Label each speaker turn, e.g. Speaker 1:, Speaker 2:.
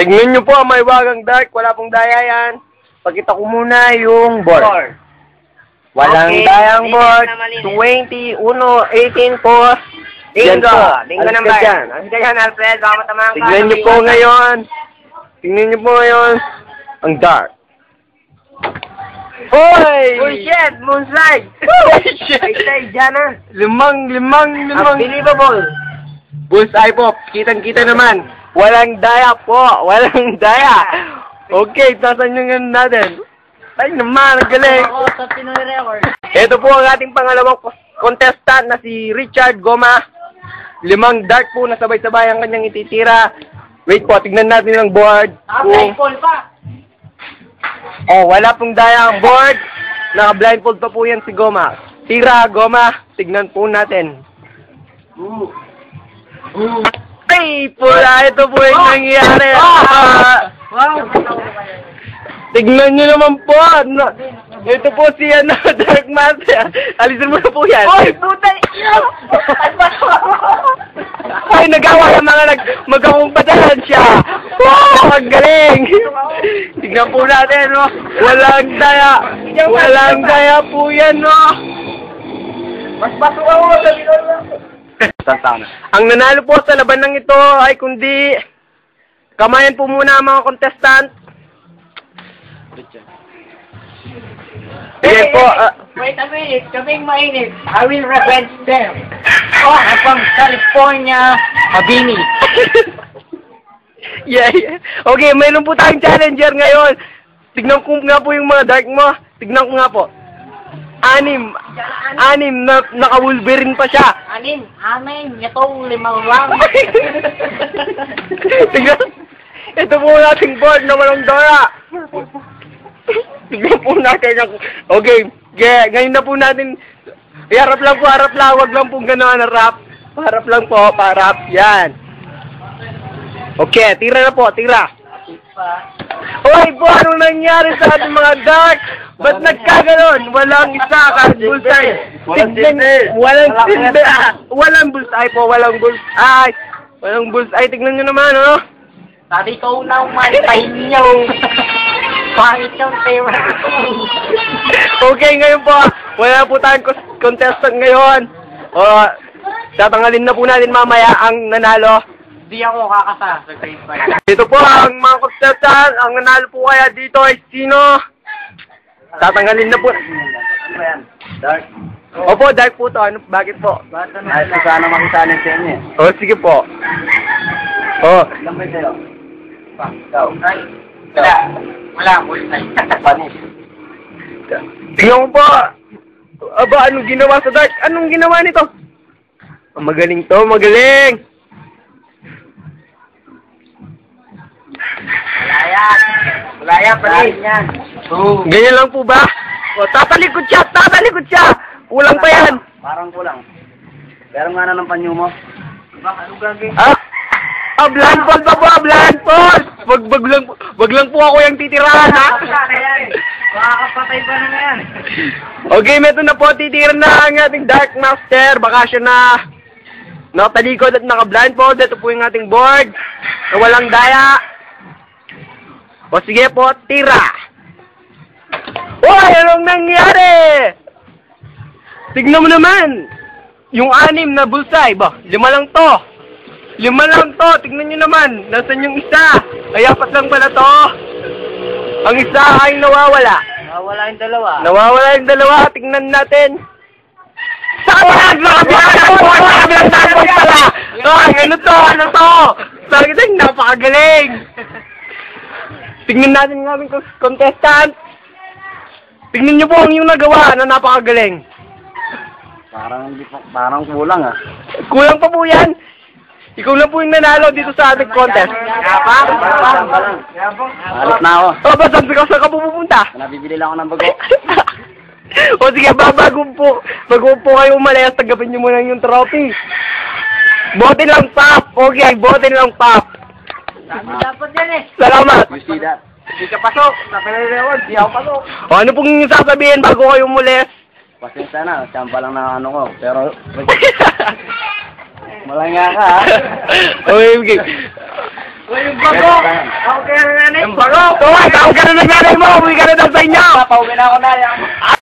Speaker 1: Tignan nyo po ang may wagang dark. Wala pong daya yan. Pakita ko muna yung board. Walang dayang board. 20, 1, 18 po.
Speaker 2: Bingo. Bingo number. Ang ganyan, Alfred. Baka matamaan ka.
Speaker 1: Tignan nyo po ngayon. Tignan nyo po ngayon. Ang dark. Hoy!
Speaker 2: Oh shit! Moonslide!
Speaker 1: Hoy shit!
Speaker 2: Ay, dyan na.
Speaker 1: Limang.
Speaker 2: Unbelievable.
Speaker 1: Bullseye po. Kitang-kita naman. Walang daya po. Walang daya. Okay, tasan nyo nga natin. Ay naman, ang galing.
Speaker 2: Ako sa Pinoy Record.
Speaker 1: Ito po ang ating pangalawang contestant na si Richard Goma. 5 dark po na sabay-sabay ang kanyang ititira. Wait po, tignan natin ang board.
Speaker 2: Blindfold pa.
Speaker 1: Oh, wala pong daya ang board. Naka-blindfold pa po yan si Goma. Tira, Goma. Tignan po natin. Ay, pula. Ito po yung nangyayari.
Speaker 2: Wow.
Speaker 1: Tignan nyo naman po. Ito po si Dark Master. Alisin mo na po yan.
Speaker 2: Oy, putay!
Speaker 1: Ay, nagawa yung mga magkakumpatahan siya. Wow, ang galing. Tignan po natin, no? Walang daya. Walang daya po yan, no?
Speaker 2: Mas baso ka mo sa Pinoy Record.
Speaker 1: Ang nanalo po sa labanang ito ay kundi kamayan po muna ang mga contestant. Ayan po.
Speaker 2: Wait a minute, kaming mainit. I will revenge them. Oh, I'm from California, Habini.
Speaker 1: Yeah. Okay, mayroon po tayong challenger ngayon. Tignan ko nga po yung mga dark mo. Tignan ko nga po. 6 na naka-Wolverine pa siya.
Speaker 2: Anim, itong 5 lang.
Speaker 1: Tignan. Ito po nating board na walang dora. Tignan po natin. Okay, ngayon na po natin. Harap lang po, harap lang. Huwag lang po gano'n, harap. Harap lang po, harap. Yan. Okay, tira na po, tira. Hoy po, anong nangyari sa ating mga dark? Ba't nagkaganon? Walang isa, kahit bullseye. Walang silbi. Walang bullseye po, walang bullseye. Walang bullseye. Tignan nyo naman, oh.
Speaker 2: Sabi ko na umantayin niyo. Pangit yung tema.
Speaker 1: Okay, ngayon po, wala po tayong contestant ngayon. Tatanggalin na po natin mamaya ang nanalo.
Speaker 2: Di ako kakasa sa grade 5.
Speaker 1: Dito po ang mga contestant. Ang nanalo po kaya dito ay sino? Tatanggalin na po.
Speaker 2: Ano ba yan? Dark?
Speaker 1: Opo, dark po to. Ano, bakit po?
Speaker 2: Ay, sana makisanin sa inyo eh.
Speaker 1: Oh, sige po. Oh.
Speaker 2: Ilang ba sa'yo? Ikaw. Wala, bullseye. Panis.
Speaker 1: Tingnan mo po. Aba, anong ginawa sa dark? Anong ginawa nito? Oh, magaling to, magaling.
Speaker 2: Wala yan, panis yan.
Speaker 1: Ganyan lang po ba? O, tatalikod siya! Kulang pa yan!
Speaker 2: Parang kulang. Pero nga na ng panyo mo. Baka ano gagawin?
Speaker 1: Blindfold pa po! Blindfold! Wag lang po ako yung titirahan, ha?
Speaker 2: Makakapatay pa na yan.
Speaker 1: Okay, meto na po. Titira na ang ating Dark Master. Baka siya na nakatalikod at naka-blindfold. Ito po yung ating board na walang daya. O sige po, tira! Hoy! Anong nangyari? Tignan mo naman! Yung 6 na bullseye, 5 lang to. 5 lang to, tignan nyo naman. Nasaan yung isa? Ay, 4 lang pala to. Ang isa ay nawawala.
Speaker 2: Nawawala yung dalawa.
Speaker 1: Nawawala yung dalawa, tignan natin. Saan? Nakabilang pala! Ano to? Sabi ko, napakagaling. Tignan natin ng aming contestant. Tignan nyo po ang yung nagawa na napakagaling.
Speaker 2: Parang kulang ah.
Speaker 1: Kulang pa po yan. Ikaw lang po yung nanalo dito sa ating contest.
Speaker 2: Alis na ako.
Speaker 1: O, ba, saan ka pupunta?
Speaker 2: Nabibili lang ako ng bago.
Speaker 1: O sige, bago po kayo umalayas, tagapin nyo muna yung trophy. Bote lang, Pop. Okay, bote lang, Pop.
Speaker 2: Dapat yan eh.
Speaker 1: Salamat.
Speaker 2: You see that? Hindi ka pasok. Sa Pinoy di ako pasok.
Speaker 1: O, ano pong sasabihin bago kayo umulis?
Speaker 2: Pasensya na. Tiyamba lang na ano ko. Pero, malanga ka ha.
Speaker 1: Okay.
Speaker 2: Yung bago! Ako kaya nanay!
Speaker 1: Yung bago! Tawag ka na ng nanay mo! Uwi ka na daw sa inyo!
Speaker 2: Pauwi na ako na yan.